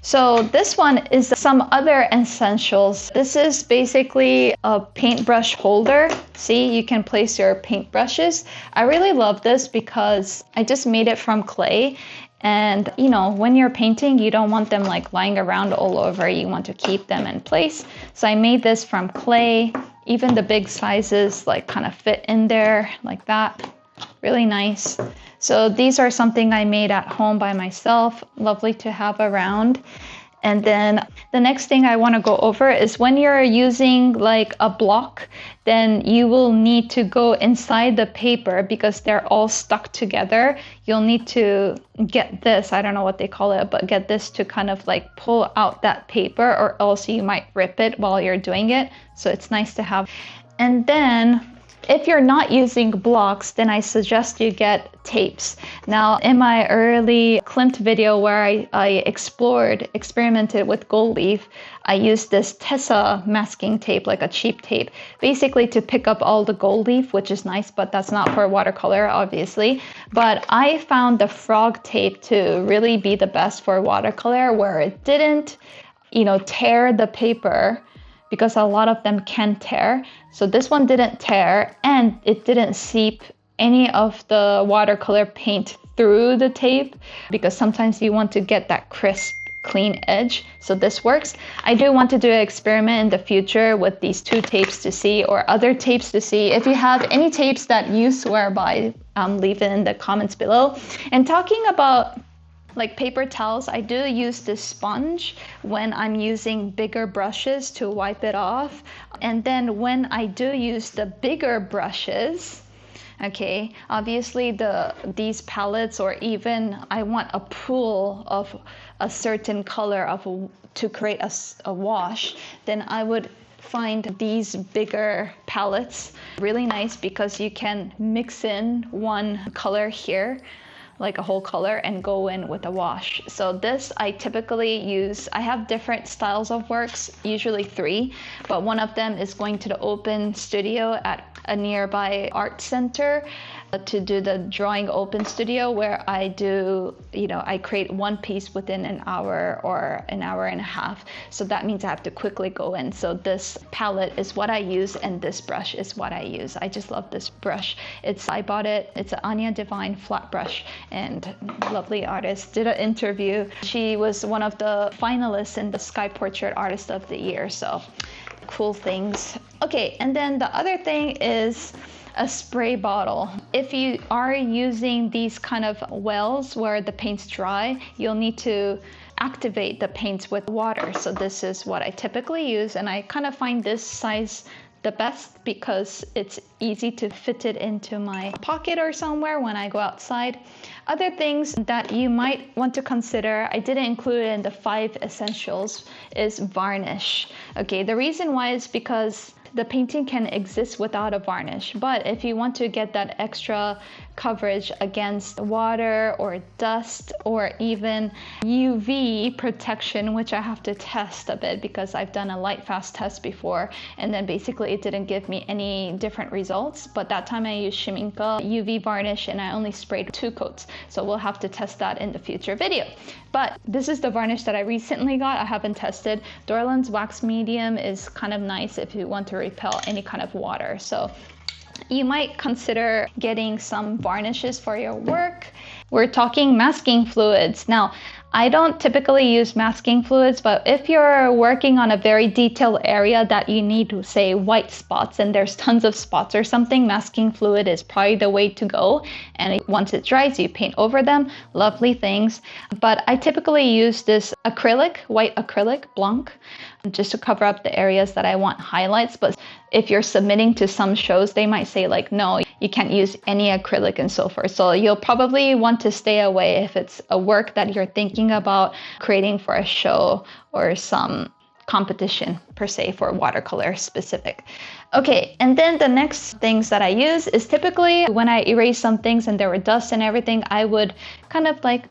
So this one is some other essentials. This is basically a paintbrush holder. See, you can place your paintbrushes. I really love this because I just made it from clay. And you know, when you're painting, you don't want them like lying around all over. You want to keep them in place. So I made this from clay. Even the big sizes like kind of fit in there like that. Really nice. So these are something I made at home by myself. Lovely to have around. And then the next thing I want to go over is when you're using like a block, then you will need to go inside the paper because they're all stuck together. You'll need to get this, I don't know what they call it, but get this to kind of like pull out that paper, or else you might rip it while you're doing it. So it's nice to have. And then if you're not using blocks, then I suggest you get tapes. Now, in my early Klimt video where I experimented with gold leaf, I used this Tessa masking tape, like a cheap tape, basically to pick up all the gold leaf, which is nice, but that's not for watercolor, obviously. But I found the frog tape to really be the best for watercolor, where it didn't, you know, tear the paper, because a lot of them can tear. So this one didn't tear, and it didn't seep any of the watercolor paint through the tape, because sometimes you want to get that crisp, clean edge. So this works. I do want to do an experiment in the future with these two tapes to see, or other tapes to see. If you have any tapes that you swear by, leave it in the comments below. And talking about like paper towels, I do use this sponge when I'm using bigger brushes to wipe it off. And then when I do use the bigger brushes, okay, obviously these palettes, or even I want a pool of a certain color to create a wash, then I would find these bigger palettes really nice, because you can mix in one color here, like a whole color, and go in with a wash. So this I typically use. I have different styles of works, usually 3, but one of them is going to the open studio at a nearby art center to do the drawing open studio, where I do, you know, I create one piece within an hour or an hour and a half. So that means I have to quickly go in. So this palette is what I use, and this brush is what I use. I just love this brush. I bought it. It's an Anya Divine flat brush, and lovely artist. Did an interview. She was one of the finalists in the Sky Portrait Artist of the Year. So cool things. Okay, and then the other thing is a spray bottle. If you are using these kind of wells where the paint's dry, you'll need to activate the paints with water. So this is what I typically use, and I kind of find this size the best because it's easy to fit it into my pocket or somewhere when I go outside. Other things that you might want to consider, I didn't include it in the 5 essentials, is varnish. Okay, the reason why is because the painting can exist without a varnish, but if you want to get that extra coverage against water or dust or even UV protection, which I have to test a bit because I've done a light fast test before, and then basically it didn't give me any different results. But that time I used Schmincke UV varnish, and I only sprayed 2 coats, so we'll have to test that in the future video. But this is the varnish that I recently got. I haven't tested. Dorland's Wax Medium is kind of nice if you want to repel any kind of water. So you might consider getting some varnishes for your work. We're talking masking fluids. Now, I don't typically use masking fluids, but if you're working on a very detailed area that you need, say, white spots, and there's tons of spots or something, masking fluid is probably the way to go. And once it dries, you paint over them. Lovely things. But I typically use this acrylic, white acrylic, blanc, just to cover up the areas that I want highlights. But if you're submitting to some shows, they might say like, no, you can't use any acrylic and so forth. So you'll probably want to stay away if it's a work that you're thinking about creating for a show or some competition per se for watercolor specific. Okay, and then the next things that I use is typically when I erase some things and there were dust and everything, I would kind of like,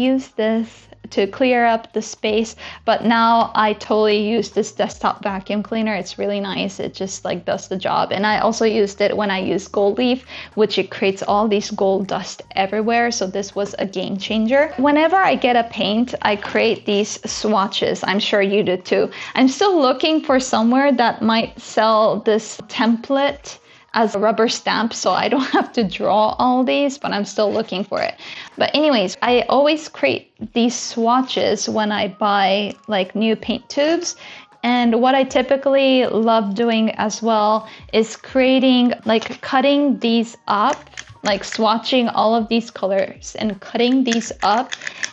use this to clear up the space, but now I totally use this desktop vacuum cleaner. It's really nice. It just like does the job. And I also used it when I used gold leaf, which it creates all these gold dust everywhere. So this was a game changer. Whenever I get a paint, I create these swatches. I'm sure you do too. I'm still looking for somewhere that might sell this template as a rubber stamp, so I don't have to draw all these, but I'm still looking for it. But anyways, I always create these swatches when I buy like new paint tubes. And what I typically love doing as well is creating, like cutting these up, like swatching all of these colors and cutting these up,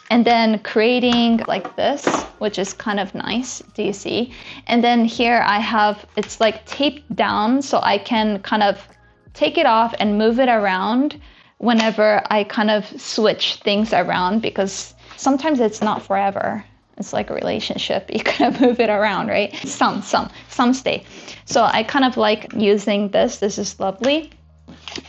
and then creating like this, which is kind of nice. Do you see? And then here I have, it's like taped down, so I can kind of take it off and move it around whenever I kind of switch things around, because sometimes it's not forever. It's like a relationship. You kind of move it around, right? Some stay. So I kind of like using this. This is lovely.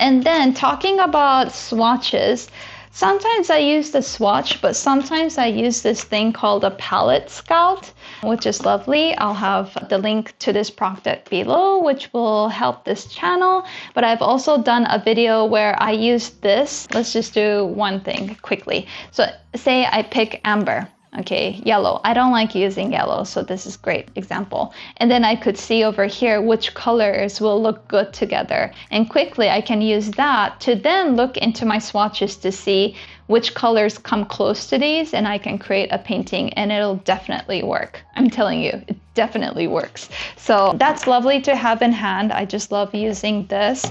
And then talking about swatches, sometimes I use the swatch, but sometimes I use this thing called a palette scout, which is lovely. I'll have the link to this product below, which will help this channel. But I've also done a video where I use this. Let's just do one thing quickly. So say I pick amber. Okay, yellow. I don't like using yellow, so this is a great example. And then I could see over here which colors will look good together. And quickly I can use that to then look into my swatches to see which colors come close to these, and I can create a painting and it'll definitely work. I'm telling you, it definitely works. So that's lovely to have in hand. I just love using this.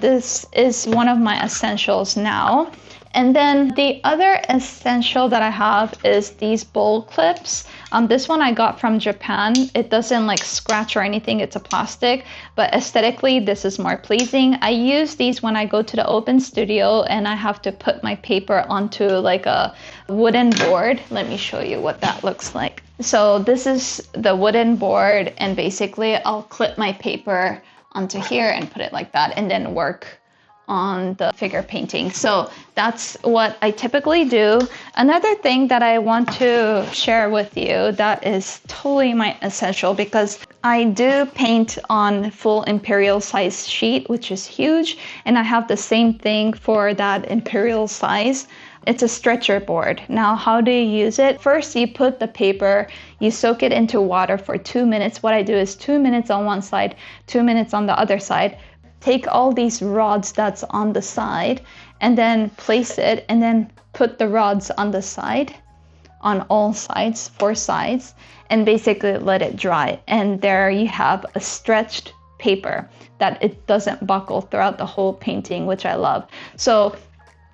This is one of my essentials now. And then the other essential that I have is these Bulldog Clips. This one I got from Japan. It doesn't like scratch or anything, it's a plastic, but aesthetically this is more pleasing. I use these when I go to the open studio and I have to put my paper onto like a wooden board. Let me show you what that looks like. So this is the wooden board, and basically I'll clip my paper onto here and put it like that and then work on the figure painting. So that's what I typically do. Another thing that I want to share with you that is totally my essential, because I do paint on full imperial size sheet, which is huge, and I have the same thing for that imperial size. It's a stretcher board. Now, how do you use it? First, you put the paper, you soak it into water for 2 minutes. What I do is 2 minutes on one side, 2 minutes on the other side. Take all these rods that's on the side and then place it, and then put the rods on the side, on all sides, 4 sides, and basically let it dry. And there you have a stretched paper that it doesn't buckle throughout the whole painting, which I love. So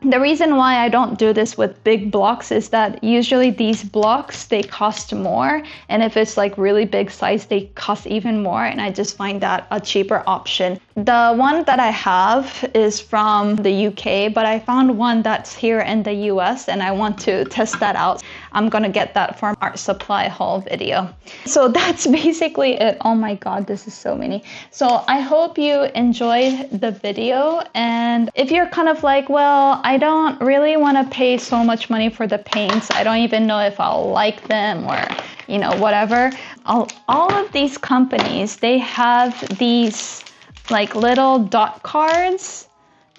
the reason why I don't do this with big blocks is that usually these blocks, they cost more. And if it's like really big size, they cost even more. And I just find that a cheaper option. The one that I have is from the UK, but I found one that's here in the US and I want to test that out. I'm gonna get that for art supply haul video. So that's basically it. Oh my God, this is so many. So I hope you enjoyed the video. And if you're kind of like, well, I don't really want to pay so much money for the paints. I don't even know if I'll like them or, you know, whatever. All of these companies, they have these like little dot cards.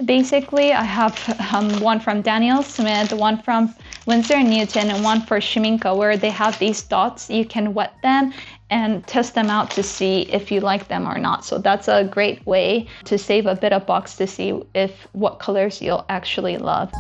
Basically, I have one from Daniel Smith, one from Winsor & Newton, and one for Schmincke, where they have these dots. You can wet them and test them out to see if you like them or not. So that's a great way to save a bit of bucks to see what colors you'll actually love.